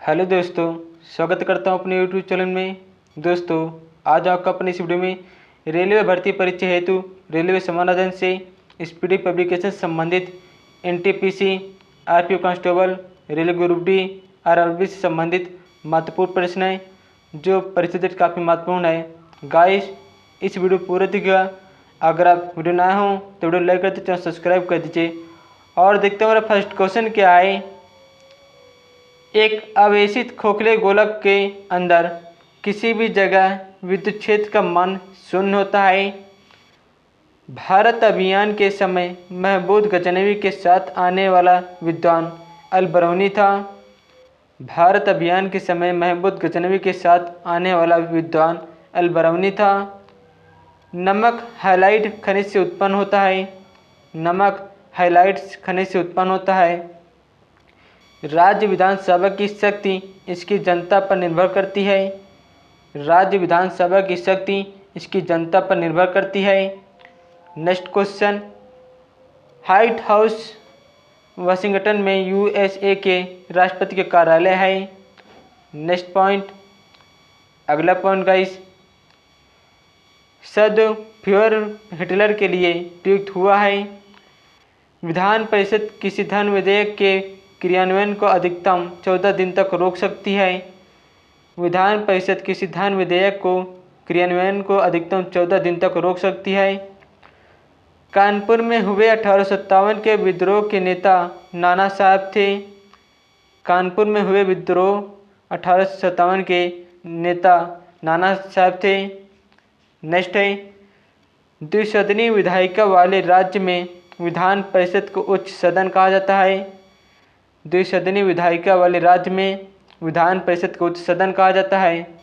Hello दोस्तों, स्वागत करता हूं अपने यूट्यूब चैनल में। दोस्तों, आज आपका अपने इस वीडियो में रेलवे भर्ती परीक्षा हेतु रेलवे समाधान से स्पीडी पब्लिकेशन संबंधित NTPC, RPO constable, railway group D, RRB से संबंधित महत्वपूर्ण प्रश्न है जो परीक्षा काफ़ी महत्वपूर्ण है। गाइस, इस वीडियो पूरे देखिएगा। अगर आप वीडियो नए हों तो वीडियो लाइक कर दीजिए, चैनल सब्सक्राइब कर दीजिए। और देखते हैं हमारा फर्स्ट क्वेश्चन क्या है। एक आवेशित खोखले गोलक के अंदर किसी भी जगह विद्युत क्षेत्र का मान शून्य होता है। भारत अभियान के समय महमूद गजनवी के साथ आने वाला विद्वान अल बरौनी था। भारत अभियान के समय महमूद गजनवी के साथ आने वाला विद्वान अल बरौनी था। नमक हैलाइड खनिज से उत्पन्न होता है। नमक हैलाइड खनिज से उत्पन्न होता है। राज्य विधानसभा की शक्ति इसकी जनता पर निर्भर करती है। राज्य विधानसभा की शक्ति इसकी जनता पर निर्भर करती है। Next question, white house Washington में यूएसए के राष्ट्रपति के कार्यालय है। नेक्स्ट पॉइंट, अगला पॉइंट गाइस, शब्द फ्यूहर हिटलर के लिए प्रयुक्त हुआ है। विधान परिषद किसी धन विधेयक के क्रियान्वयन को अधिकतम 14 दिन तक रोक सकती है। विधान परिषद किसी धन विधेयक को क्रियान्वयन को अधिकतम 14 दिन तक रोक सकती है। कानपुर में हुए 1857 के विद्रोह के नेता नाना साहब थे। कानपुर में हुए विद्रोह 1857 के नेता नाना साहब थे। नेक्स्ट है, द्विसदनीय विधायिका वाले राज्य में विधान परिषद को उच्च सदन कहा जाता है। द्विसदनीय विधायिका वाले राज्य में विधान परिषद को उच्च सदन कहा जाता है।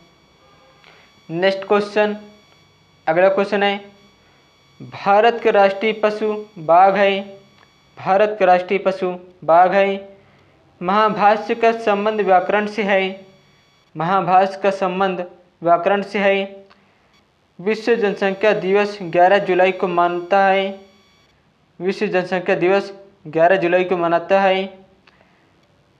नेक्स्ट क्वेश्चन, अगला क्वेश्चन है, भारत के राष्ट्रीय पशु बाघ है। भारत का राष्ट्रीय पशु बाघ है। महाभाष्य का संबंध व्याकरण से है। महाभाष्य का संबंध व्याकरण से है। विश्व जनसंख्या दिवस 11 जुलाई को मनाता है। विश्व जनसंख्या दिवस 11 जुलाई को मनाता है।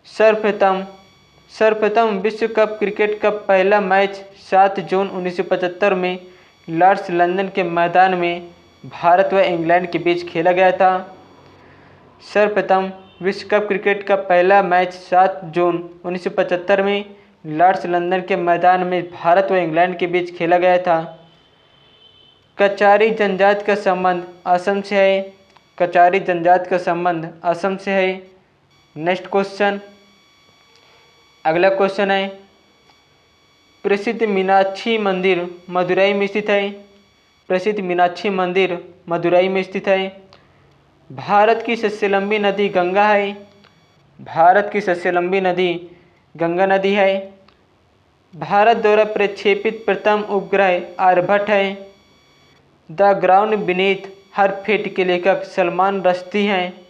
सर्वप्रथम विश्व कप क्रिकेट का पहला मैच 7 जून 1975 में लॉर्ड्स लंदन के मैदान में भारत व इंग्लैंड के बीच खेला गया था। सर्वप्रथम विश्व कप क्रिकेट का पहला मैच 7 जून 1975 में लॉर्ड्स लंदन के मैदान में भारत व इंग्लैंड के बीच खेला गया था। कचारी जनजाति का संबंध असम से है। कचारी जनजाति का संबंध असम से है। नेक्स्ट क्वेश्चन, अगला क्वेश्चन है, प्रसिद्ध मीनाक्षी मंदिर मदुरई में स्थित है। प्रसिद्ध मीनाक्षी मंदिर मदुरई में स्थित है। भारत की सबसे लंबी नदी गंगा है। भारत की सबसे लंबी नदी गंगा नदी है। भारत द्वारा प्रक्षेपित प्रथम उपग्रह आर्यभट्ट है। The ground beneath her feet के लेखक सलमान रश्दी हैं।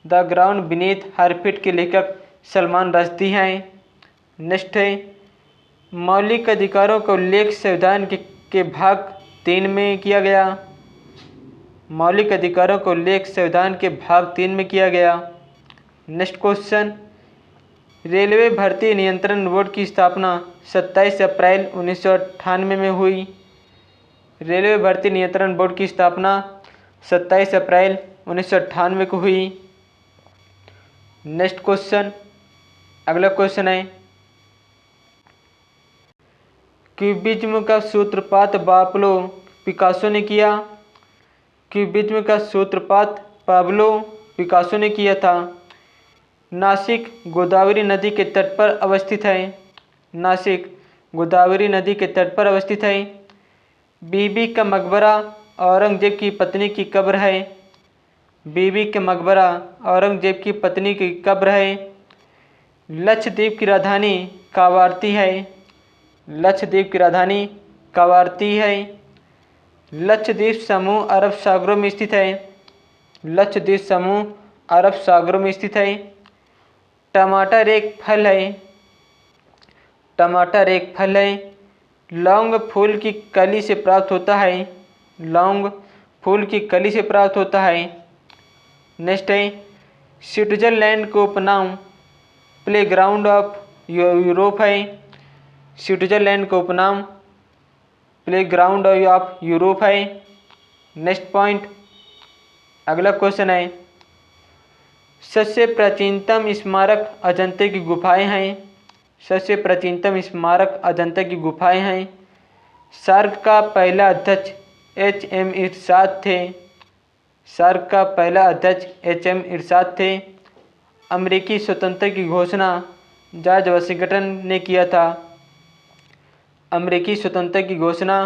The ground beneath her feet के लेखक सलमान रश्दी हैं। नेक्स्ट है, मौलिक अधिकारों का उल्लेख संविधान के भाग 3 में किया गया। मौलिक अधिकारों का उल्लेख संविधान के भाग 3 में किया गया। नेक्स्ट क्वेश्चन, रेलवे भर्ती नियंत्रण बोर्ड की स्थापना 27 अप्रैल 1998 में हुई। रेलवे भर्ती नियंत्रण बोर्ड की स्थापना 27 अप्रैल 1998 को हुई। नेक्स्ट क्वेश्चन, अगला क्वेश्चन है, क्यूबिज्म का सूत्रपात पाब्लो पिकासो ने किया। क्यूबिज्म का सूत्रपात पाब्लो पिकासो ने किया था। नासिक गोदावरी नदी के तट पर अवस्थित है। नासिक गोदावरी नदी के तट पर अवस्थित है। बीबी का मकबरा औरंगजेब की पत्नी की कब्र है। बीबी का मकबरा औरंगजेब की पत्नी की कब्र है। लक्षद्वीप की राजधानी कावारती है। लक्षद्वीप की राजधानी कावारती है। लक्षद्वीप समूह अरब सागरों में स्थित है। लक्षद्वीप समूह अरब सागरों में स्थित है। टमाटर एक फल है। टमाटर एक फल है। लौंग फूल की कली से प्राप्त होता है। लौंग फूल की कली से प्राप्त होता है। नेक्स्ट है, स्विट्जरलैंड को उपनाम प्लेग्राउंड ऑफ यूरोप है। स्विट्जरलैंड का उपनाम प्लेग्राउंड ऑफ यूरोप है। नेक्स्ट पॉइंट, अगला क्वेश्चन है, सबसे प्राचीनतम स्मारक अजंता की गुफाएं हैं। सबसे प्राचीनतम स्मारक अजंता की गुफाएं हैं। सार्क का पहला अध्यक्ष एच.एम. इरशाद थे। सार्क का पहला अध्यक्ष एच.एम. इरशाद थे। अमेरिकी स्वतंत्रता की घोषणा जॉर्ज वाशिंगटन ने किया था। अमेरिकी स्वतंत्रता की घोषणा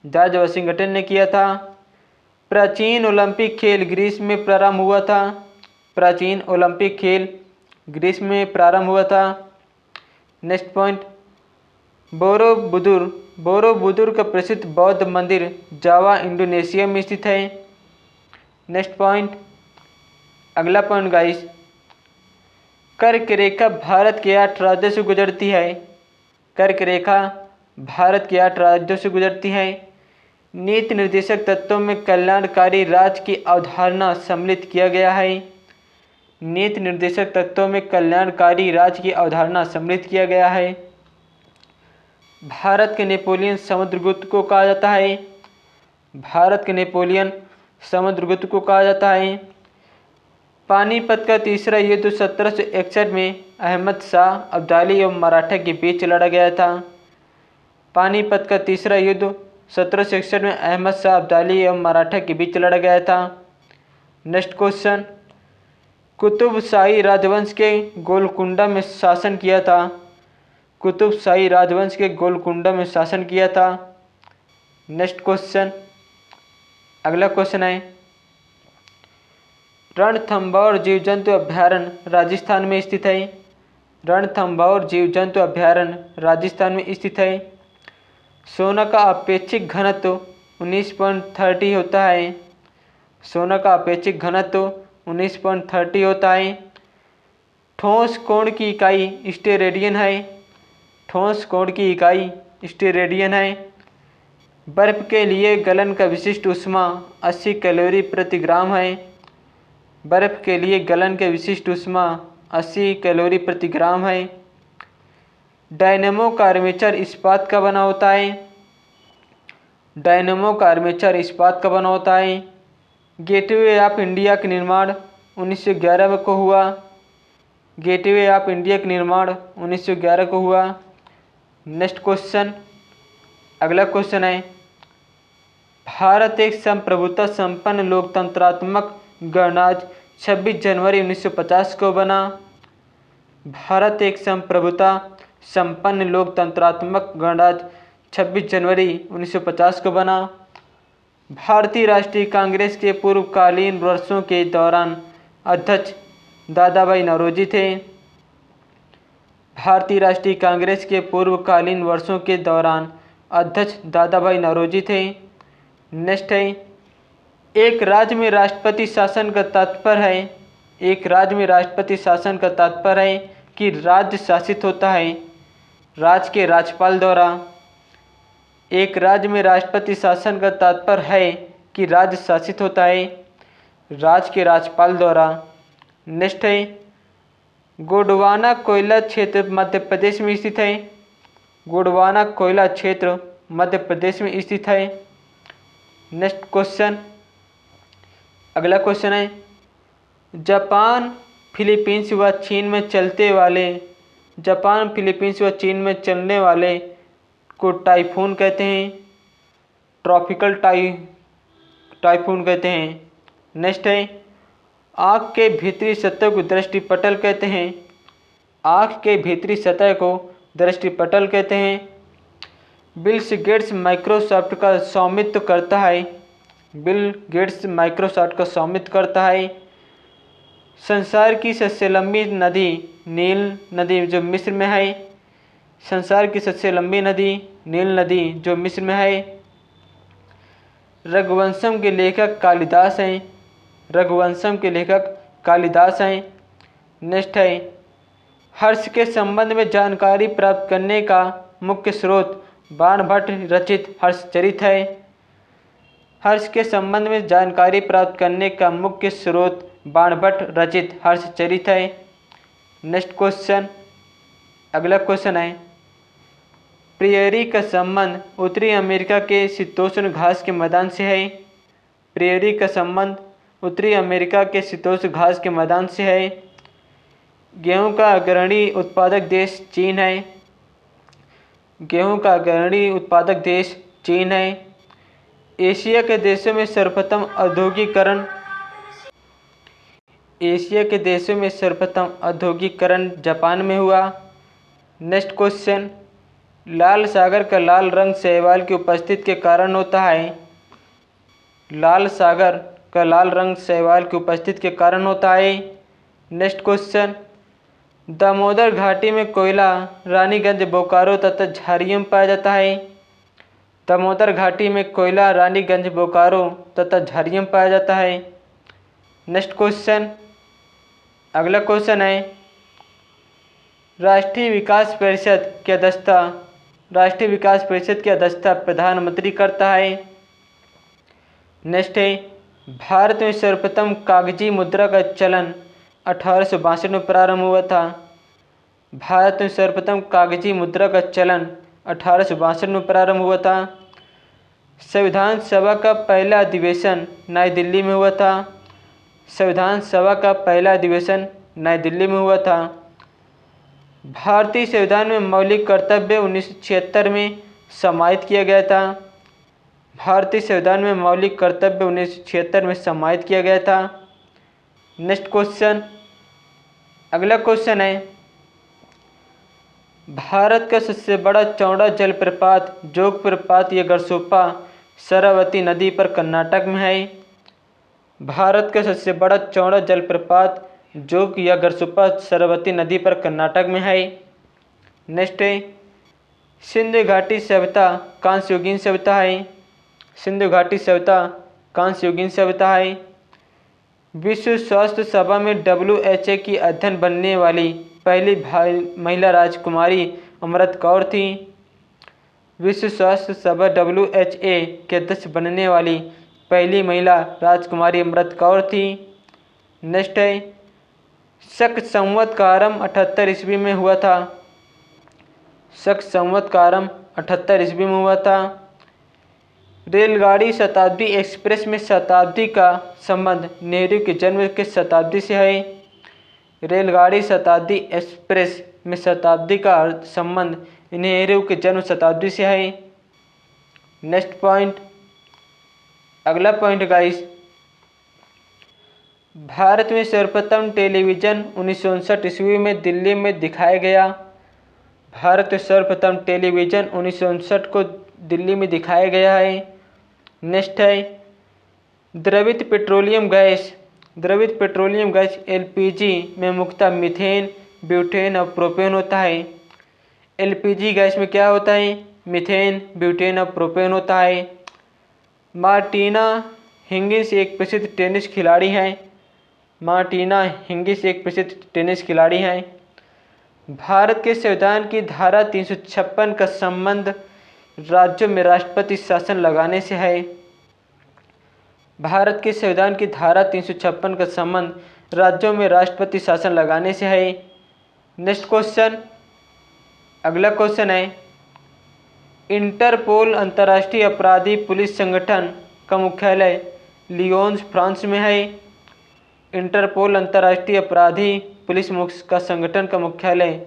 जॉर्ज वाशिंगटन ने किया था। प्राचीन ओलंपिक खेल ग्रीस में प्रारंभ हुआ था। प्राचीन ओलंपिक खेल ग्रीस में प्रारंभ हुआ था। नेक्स्ट पॉइंट, बोरोबुदुर का प्रसिद्ध बौद्ध मंदिर जावा इंडोनेशिया में स्थित है। नेक्स्ट पॉइंट, अगला पॉइंट गाइस, कर्क रेखा भारत के 8 राज्यों से गुजरती है। कर्क रेखा भारत के 8 राज्यों से गुजरती है। नीति निर्देशक तत्वों में कल्याणकारी राज्य की अवधारणा सम्मिलित किया गया है। नीति निर्देशक तत्वों में कल्याणकारी राज्य की अवधारणा सम्मिलित किया गया है। भारत के नेपोलियन समुद्रगुप्त को कहा जाता है। भारत के नेपोलियन समुद्रगुप्त को कहा जाता है। पानीपत का तीसरा युद्ध 1761 में अहमद शाह अब्दाली एवं मराठा के बीच लड़ा गया था। पानीपत का तीसरा युद्ध 1761 में अहमद शाह अब्दाली एवं मराठा के बीच लड़ा गया था। नेक्स्ट क्वेश्चन, कुतुब शाही राजवंश के गोलकुंडा में शासन किया था। कुतुब शाही राजवंश के गोलकुंडा में शासन किया था। नेक्स्ट क्वेश्चन, अगला क्वेश्चन है, रणथंभौर जीव जंतु अभयारण्य राजस्थान में स्थित है। रणथंभौर जीव जंतु अभयारण्य राजस्थान में स्थित है। सोना का अपेक्षिक घनत्व 19.30 होता है। सोना का अपेक्षिक घनत्व 19.30 होता है। ठोस कोण की इकाई स्टेरेडियन है। ठोस कोण की इकाई स्टेरेडियन है। बर्फ के लिए गलन का विशिष्ट ऊष्मा 80 कैलोरी प्रति ग्राम है। बर्फ के लिए गलन के विशिष्ट ऊष्मा 80 कैलोरी प्रति ग्राम है। डायनेमो का आर्मेचर इस्पात का बना होता है। डायनेमो का आर्मेचर इस्पात का बना होता है। गेटवे ऑफ इंडिया का निर्माण 1911 को हुआ। गेटवे ऑफ इंडिया का निर्माण 1911 को हुआ। नेक्स्ट क्वेश्चन, अगला क्वेश्चन है, भारत एक संप्रभुता संपन्न लोकतंत्रात्मक गणराज्य 26 जनवरी 1950 को बना। भारत एक संप्रभुता संपन्न लोकतंत्रात्मक गणराज्य 26 जनवरी 1950 को बना। भारतीय राष्ट्रीय कांग्रेस के पूर्वकालीन वर्षों के दौरान अध्यक्ष दादाभाई नौरोजी थे। भारतीय राष्ट्रीय कांग्रेस के पूर्वकालीन वर्षों के दौरान अध्यक्ष दादाभाई नौरोजी थे। नेक्स्ट है, एक राज्य में राष्ट्रपति शासन का तात्पर्य है। एक राज्य में राष्ट्रपति शासन का तात्पर्य है कि राज्य शासित होता है राज्य के राज्यपाल द्वारा। एक राज्य में राष्ट्रपति शासन का तात्पर्य है कि राज्य शासित होता है राज्य के राज्यपाल द्वारा। नेक्स्ट है, गोंडवाना कोयला क्षेत्र मध्य प्रदेश में स्थित है। गोंडवाना कोयला क्षेत्र मध्य प्रदेश में स्थित है। नेक्स्ट क्वेश्चन, अगला क्वेश्चन है, जापान फिलीपींस व चीन में चलने वाले को टाइफून कहते हैं। ट्रॉपिकल टाइफून कहते हैं। नेक्स्ट है, आँख के भीतरी सतह को दृष्टिपटल कहते हैं। आँख के भीतरी सतह को दृष्टिपटल कहते हैं। बिल गेट्स माइक्रोसॉफ्ट का स्वामित्व करता है। बिल गेट्स माइक्रोसॉफ्ट का स्वामित्व करता है। संसार की सबसे लंबी नदी नील नदी जो मिस्र में है। संसार की सबसे लंबी नदी नील नदी जो मिस्र में है। रघुवंशम के लेखक कालिदास हैं। रघुवंशम के लेखक कालिदास हैं। नेक्स्ट है, हर्ष के संबंध में जानकारी प्राप्त करने का मुख्य स्रोत बाणभट्ट रचित हर्षचरित है। हर्ष के संबंध में जानकारी प्राप्त करने का मुख्य स्रोत बाणभट्ट रचित हर्षचरित है। नेक्स्ट क्वेश्चन, अगला क्वेश्चन है, प्रेयरी का संबंध उत्तरी अमेरिका के शीतोष्ण घास के मैदान से है। प्रेयरी का संबंध उत्तरी अमेरिका के शीतोष्ण घास के मैदान से है। गेहूं का अग्रणी उत्पादक देश चीन है। गेहूं का अग्रणी उत्पादक देश चीन है। एशिया के देशों में सर्वप्रथम औद्योगिकरण जापान में हुआ। नेक्स्ट क्वेश्चन, लाल सागर का लाल रंग शैवाल की उपस्थिति के कारण होता है। लाल सागर का लाल रंग शैवाल की उपस्थिति के कारण होता है। नेक्स्ट क्वेश्चन, दामोदर घाटी में कोयला रानीगंज, बोकारो तथा झारियों में पाया जाता है। दामोदर घाटी में कोयला रानीगंज, बोकारो तथा झारियों में पाया जाता है। नेक्स्ट क्वेश्चन, अगला क्वेश्चन है, राष्ट्रीय विकास परिषद की अध्यक्षता प्रधानमंत्री करता है। नेक्स्ट है, भारत में सर्वप्रथम कागजी मुद्रा का चलन 1862 में प्रारंभ हुआ था। भारत में सर्वप्रथम कागजी मुद्रा का चलन 1862 में प्रारंभ हुआ था। संविधान सभा का पहला अधिवेशन नई दिल्ली में हुआ था। संविधान सभा का पहला अधिवेशन नई दिल्ली में हुआ था। भारतीय संविधान में मौलिक कर्तव्य 1976 में समाहित किया गया था। भारतीय संविधान में मौलिक कर्तव्य 1976 में समाहित किया गया था। नेक्स्ट क्वेश्चन, अगला क्वेश्चन है, भारत का सबसे बड़ा चौड़ा जलप्रपात जोग प्रपात या गरसोप्पा शरावती नदी पर कर्नाटक में है। भारत का सबसे बड़ा चौड़ा जलप्रपात जोग या गरसोप्पा शरावती नदी पर कर्नाटक में है। नेक्स्ट है, सिंधु घाटी सभ्यता कांस्य युगीन सभ्यता है। सिंधु घाटी सभ्यता कांस्य युगीन सभ्यता है। विश्व स्वास्थ्य सभा में WHO की अध्यक्ष बनने वाली पहली महिला राजकुमारी अमृत कौर थी। विश्व स्वास्थ्य सभा WHO के अध्यक्ष बनने वाली पहली महिला राजकुमारी अमृत कौर थी। नेक्स्ट है, शक संवत का आरंभ 78 ईस्वी में हुआ था। शक संवत का आरंभ 78 ईस्वी में हुआ था। रेलगाड़ी शताब्दी एक्सप्रेस में शताब्दी का संबंध नेहरू के जन्म के शताब्दी से है। रेलगाड़ी शताब्दी एक्सप्रेस में शताब्दी का संबंध नेहरू के जन्म शताब्दी से है। नेक्स्ट पॉइंट, अगला पॉइंट गाइस, भारत में सर्वप्रथम टेलीविज़न 1959 ईस्वी में दिल्ली में दिखाया गया। भारत में सर्वप्रथम टेलीविज़न 1959 को दिल्ली में दिखाया गया है। नेक्स्ट है, द्रवित पेट्रोलियम गैस LPG में मुख्यतः मीथेन, ब्यूटेन और प्रोपेन होता है। LPG गैस में क्या होता है? मीथेन, ब्यूटेन और प्रोपेन होता है। मार्टिना हिंगिस एक प्रसिद्ध टेनिस खिलाड़ी हैं। मार्टिना हिंगिस एक प्रसिद्ध टेनिस खिलाड़ी हैं। भारत के संविधान की धारा 356 का संबंध राज्यों में राष्ट्रपति शासन लगाने से है। भारत के संविधान की धारा 356 का संबंध राज्यों में राष्ट्रपति शासन लगाने से है। नेक्स्ट क्वेश्चन, अगला क्वेश्चन है, इंटरपोल अंतर्राष्ट्रीय अपराधी पुलिस संगठन का मुख्यालय लियोन फ्रांस में है। इंटरपोल अंतर्राष्ट्रीय अपराधी पुलिस का संगठन का मुख्यालय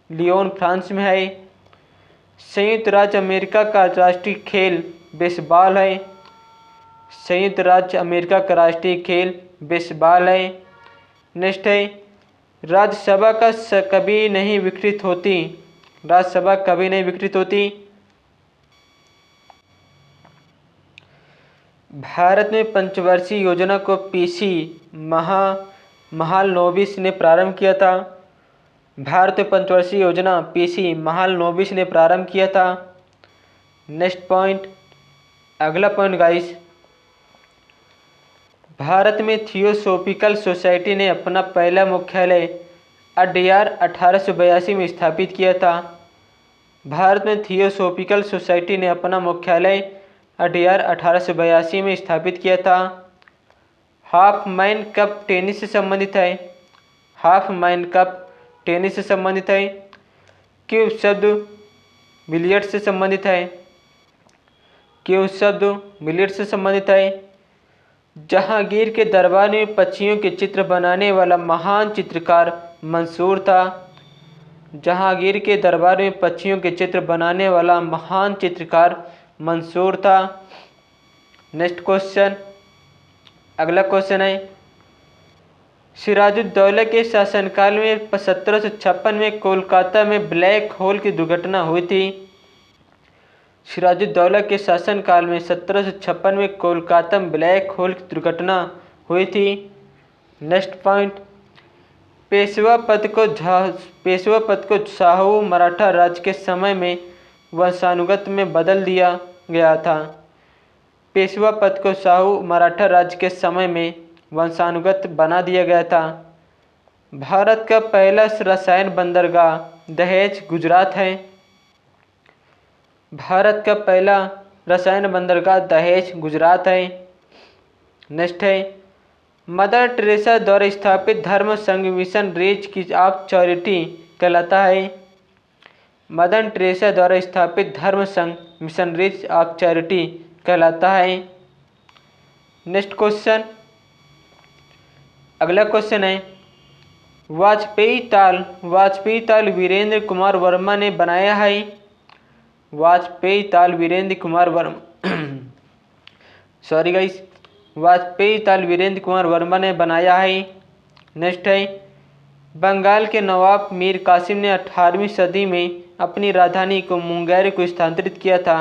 लियोन फ्रांस में है। संयुक्त राज्य अमेरिका का राष्ट्रीय खेल बेसबॉल है। संयुक्त राज्य अमेरिका का राष्ट्रीय खेल बेसबॉल है। नेक्स्ट है, राज्यसभा का कभी नहीं विकृत होती। राज्यसभा कभी नहीं विकृत होती। भारत में पंचवर्षीय योजना को PC महालनोबिस ने प्रारंभ किया था। भारत में पंचवर्षीय योजना PC महालनोबिस ने प्रारंभ किया था। नेक्स्ट पॉइंट, अगला पॉइंट गाइस, भारत में थियोसोफिकल सोसाइटी ने अपना पहला मुख्यालय अड्यार 1882 में स्थापित किया था। भारत में थियोसोफिकल सोसाइटी ने अपना मुख्यालय अड्यार 1882 में स्थापित किया था। हाफ मैन कप टेनिस से संबंधित है। हाफ मैन कप टेनिस से संबंधित है। क्यों शब्द बिलियर्ड से संबंधित है? क्यों शब्द बिलियर्ड से संबंधित है? जहांगीर के दरबार में पक्षियों के चित्र बनाने वाला महान चित्रकार मंसूर था। जहांगीर के दरबार में पक्षियों के चित्र बनाने वाला महान चित्रकार मंसूर था। नेक्स्ट क्वेश्चन, अगला क्वेश्चन है, सिराजुद्दौला के शासनकाल में 1756 में कोलकाता में ब्लैक होल की दुर्घटना हुई थी। सिराजुद्दौला के शासनकाल में 1756 में कोलकाता में ब्लैक होल की दुर्घटना हुई थी। नेक्स्ट पॉइंट, पेशवा पद को शाहू मराठा राज्य के समय में वंशानुगत में बदल दिया गया था। पेशवा पद को शाहू मराठा राज्य के समय में वंशानुगत बना दिया गया था। भारत का पहला रसायन बंदरगाह दहेज गुजरात है। भारत का पहला रसायन बंदरगाह दहेज गुजरात है। नेक्स्ट है, मदर टेरेसा द्वारा स्थापित धर्म संघ मिशन रीच की ऑफ चैरिटी कहलाता है। मदर टेरेसा द्वारा स्थापित धर्म संघ मिशन रीच ऑफ चैरिटी कहलाता है। नेक्स्ट क्वेश्चन, अगला क्वेश्चन है, वाजपेयी ताल वीरेंद्र कुमार वर्मा ने बनाया है। वाजपेयी ताल वीरेंद्र कुमार वर्मा सॉरी गाइस, वाजपेयी ताल वीरेंद्र कुमार वर्मा ने बनाया है। नेक्स्ट है, बंगाल के नवाब मीर कासिम ने 18वीं सदी में अपनी राजधानी को मुंगेर को स्थानांतरित किया था।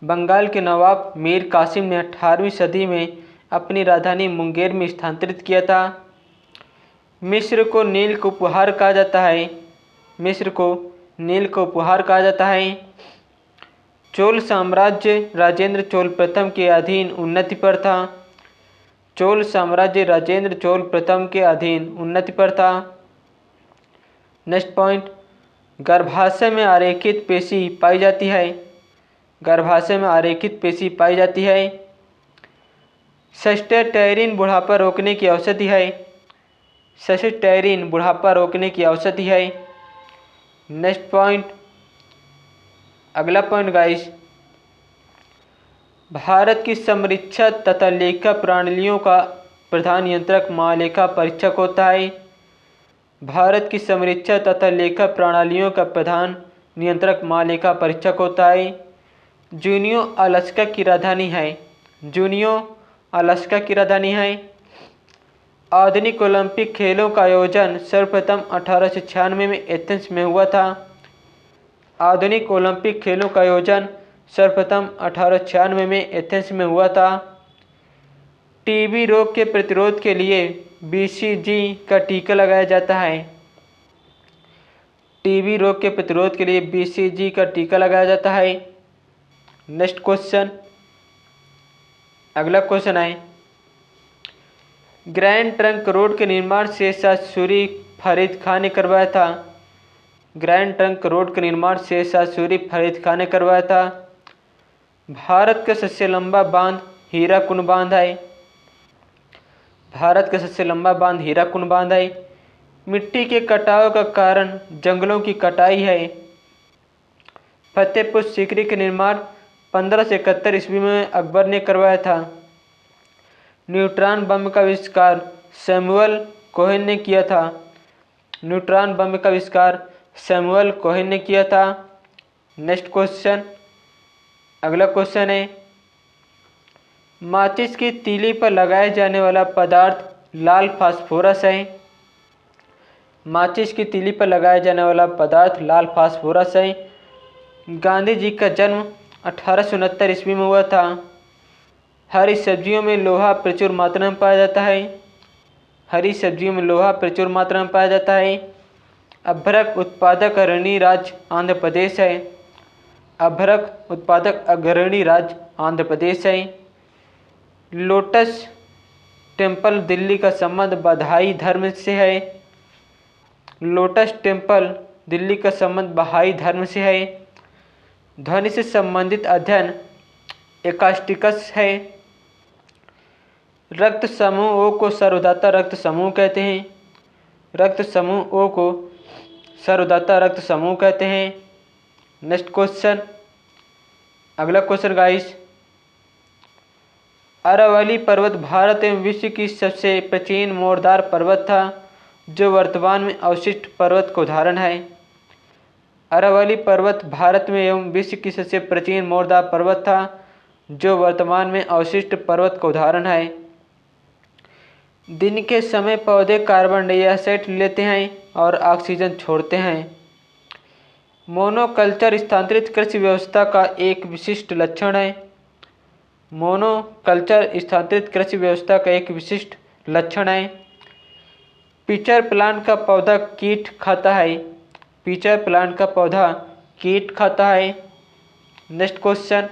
बंगाल के नवाब मीर कासिम ने 18वीं सदी में अपनी राजधानी मुंगेर में स्थानांतरित किया था। मिस्र को नील का उपहार कहा जाता है। मिस्र को नील का उपहार कहा जाता है। चोल साम्राज्य राजेंद्र चोल प्रथम के अधीन उन्नति पर था। चोल साम्राज्य राजेंद्र चोल प्रथम के अधीन उन्नति पर था। नेक्स्ट पॉइंट, गर्भाशय में आरेखित पेशी पाई जाती है। गर्भाशय में आरेखित पेशी पाई जाती है। सस्टेटैरिन बुढ़ापा रोकने की औषधि है। सस्टेटैरिन बुढ़ापा रोकने की औषधि है। नेक्स्ट पॉइंट, अगला पॉइंट गाइस, भारत की संरक्षा तथा लेखा प्रणालियों का प्रधान नियंत्रक महालेखा परीक्षक होता है। भारत की संरक्षा तथा लेखा प्रणालियों का प्रधान नियंत्रक महालेखा परीक्षक होता है। जूनियो अलास्का की राजधानी है। जूनियो अलास्का की राजधानी है। आधुनिक ओलंपिक खेलों का आयोजन सर्वप्रथम 1896 में एथेंस में हुआ था। आधुनिक ओलंपिक खेलों का आयोजन सर्वप्रथम 1896 में एथेंस में हुआ था। टीबी रोग के प्रतिरोध के लिए बीसीजी का टीका लगाया जाता है। टीबी रोग के प्रतिरोध के लिए बीसीजी का टीका लगाया जाता है। नेक्स्ट क्वेश्चन, अगला क्वेश्चन है, ग्रैंड ट्रंक रोड के निर्माण शेरशाह सूरी फरीद खान ने करवाया था। ग्रैंड ट्रंक रोड का निर्माण शेरशाह सूरी फरीद खान ने करवाया था। भारत का सबसे लंबा बांध हीराकुंड बांध है। भारत का सबसे लंबा बांध हीराकुंड बांध है। मिट्टी के कटाव का कारण जंगलों की कटाई है। फतेहपुर सीकरी का निर्माण 1571 ईस्वी में अकबर ने करवाया था। न्यूट्रॉन बम का आविष्कार सैमुअल कोहेन ने किया था। न्यूट्रॉन बम का आविष्कार सैमुअल कोहेन ने किया था। नेक्स्ट क्वेश्चन, अगला क्वेश्चन है, माचिस की तीली पर लगाए जाने वाला पदार्थ लाल फास्फोरस है। माचिस की तीली पर लगाया जाने वाला पदार्थ लाल फास्फोरस है। गांधी जी का जन्म 1869 ईस्वी में हुआ था। हरी सब्जियों में लोहा प्रचुर मात्रा में पाया जाता है। हरी सब्जियों में लोहा प्रचुर मात्रा में पाया जाता है। अभ्रक उत्पादक अग्रणी राज्य आंध्र प्रदेश है। अभ्रक उत्पादक अग्रणी राज्य आंध्र प्रदेश है। लोटस टेम्पल दिल्ली का संबंध बधाई धर्म से है। लोटस टेम्पल दिल्ली का संबंध बहाई धर्म से है। ध्वनि से संबंधित अध्ययन एकास्टिकस है। रक्त समूह ओ को सर्वदाता रक्त समूह कहते हैं। रक्त समूह ओ को सर्वदाता रक्त समूह कहते हैं। नेक्स्ट क्वेश्चन, अगला क्वेश्चन गाइस, अरावली पर्वत भारत एवं विश्व की सबसे प्राचीन मोरदार पर्वत था जो वर्तमान में अवशिष्ट पर्वत का उदाहरण है। अरावली पर्वत भारत में एवं विश्व की सबसे प्राचीन मोरदार पर्वत था जो वर्तमान में अवशिष्ट पर्वत का उदाहरण है। दिन के समय पौधे कार्बन डाइऑक्साइड लेते हैं और ऑक्सीजन छोड़ते हैं। मोनोकल्चर स्थानांतरित कृषि व्यवस्था का एक विशिष्ट लक्षण है। मोनोकल्चर स्थानांतरित कृषि व्यवस्था का एक विशिष्ट लक्षण है। पीचर प्लांट का पौधा कीट खाता है। पीचर प्लांट का पौधा कीट खाता है। नेक्स्ट क्वेश्चन,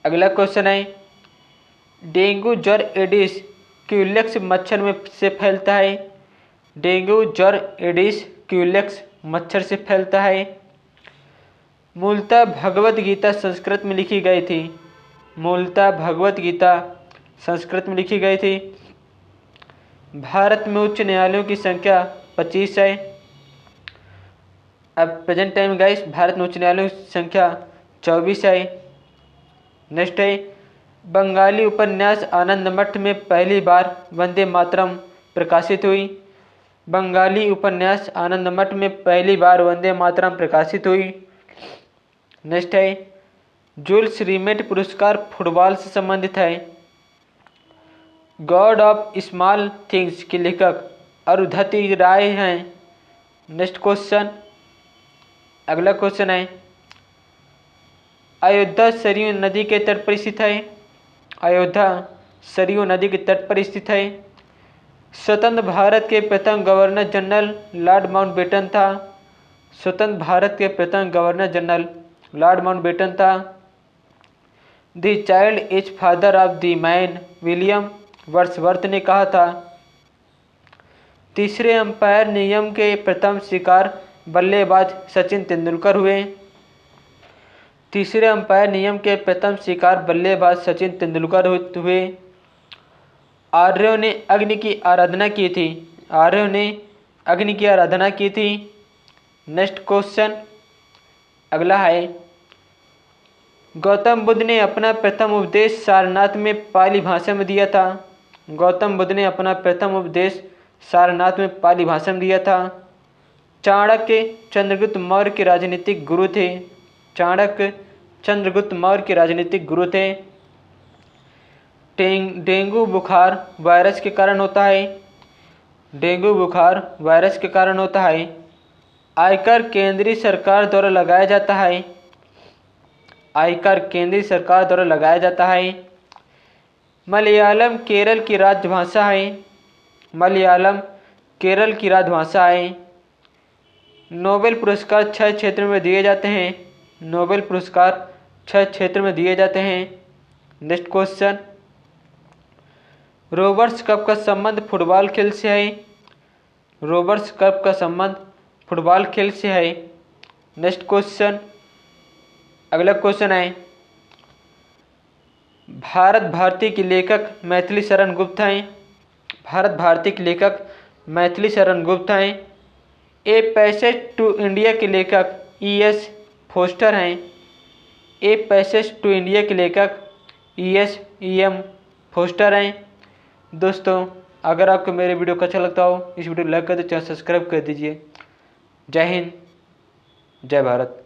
अगला क्वेश्चन है, डेंगू ज्वर एडिस क्यूलेक्स मच्छर में से फैलता है। डेंगू ज्वर एडिस क्यूलेक्स मच्छर से फैलता है। मूलतः भगवत गीता संस्कृत में लिखी गई थी। मूलतः भगवत गीता संस्कृत में लिखी गई थी। भारत में उच्च न्यायालयों की संख्या 25 है। अब प्रेजेंट टाइम गाइस भारत में उच्च न्यायालयों की संख्या 24 है। नेक्स्ट है, बंगाली उपन्यास आनंद मठ में पहली बार वंदे मातरम प्रकाशित हुई। बंगाली उपन्यास आनंद मठ में पहली बार वंदे मातरम प्रकाशित हुई। नेक्स्ट है, जूल्स रिमेट पुरस्कार फुटबॉल से संबंधित है। गॉड ऑफ स्मॉल थिंग्स के लेखक अरुंधति राय हैं। नेक्स्ट क्वेश्चन, अगला क्वेश्चन है, अयोध्या सरयू नदी के तट पर स्थित है। अयोध्या सरयू नदी के तट पर स्थित है। स्वतंत्र भारत के प्रथम गवर्नर जनरल लॉर्ड माउंटबेटन था। स्वतंत्र भारत के प्रथम गवर्नर जनरल लॉर्ड माउंटबेटन था। The child is father of the man William Wordsworth ने कहा था। तीसरे अंपायर नियम के प्रथम शिकार बल्लेबाज सचिन तेंदुलकर हुए। तीसरे अंपायर नियम के प्रथम शिकार बल्लेबाज सचिन तेंदुलकर हुए। आर्यों ने अग्नि की आराधना की थी। आर्यों ने अग्नि की आराधना की थी। नेक्स्ट क्वेश्चन, अगला है, गौतम बुद्ध ने अपना प्रथम उपदेश सारनाथ में पाली भाषा में दिया था। गौतम बुद्ध ने अपना प्रथम उपदेश सारनाथ में पाली भाषा में दिया था। चाणक्य चंद्रगुप्त मौर्य के राजनीतिक गुरु थे। चाणक्य चंद्रगुप्त मौर्य के राजनीतिक गुरु थे। डेंगू बुखार वायरस के कारण होता है। डेंगू बुखार वायरस के कारण होता है। आयकर केंद्रीय सरकार द्वारा लगाया जाता है। आयकर केंद्रीय सरकार द्वारा लगाया जाता है। मलयालम केरल की राजभाषा है। मलयालम केरल की राजभाषा है। नोबेल पुरस्कार 6 क्षेत्र में दिए जाते हैं। नोबेल पुरस्कार 6 क्षेत्र में दिए जाते हैं। नेक्स्ट क्वेश्चन, रोबर्ट्स कप का संबंध फुटबॉल खेल से है। रोबर्ट्स कप का संबंध फुटबॉल खेल से है। नेक्स्ट क्वेश्चन, अगला क्वेश्चन है, भारत भारती के लेखक मैथिली शरण गुप्त हैं। भारत भारती के लेखक मैथिली शरण गुप्त हैं। ए पैसेज टू इंडिया के लेखक E.S. फोस्टर हैं। ए पैसेज टू इंडिया के लेखक E.M. फोस्टर हैं। दोस्तों, अगर आपको मेरे वीडियो को अच्छा लगता हो इस वीडियो को लाइक कर दे, चैनल सब्सक्राइब कर दीजिए। जय हिंद, जय भारत।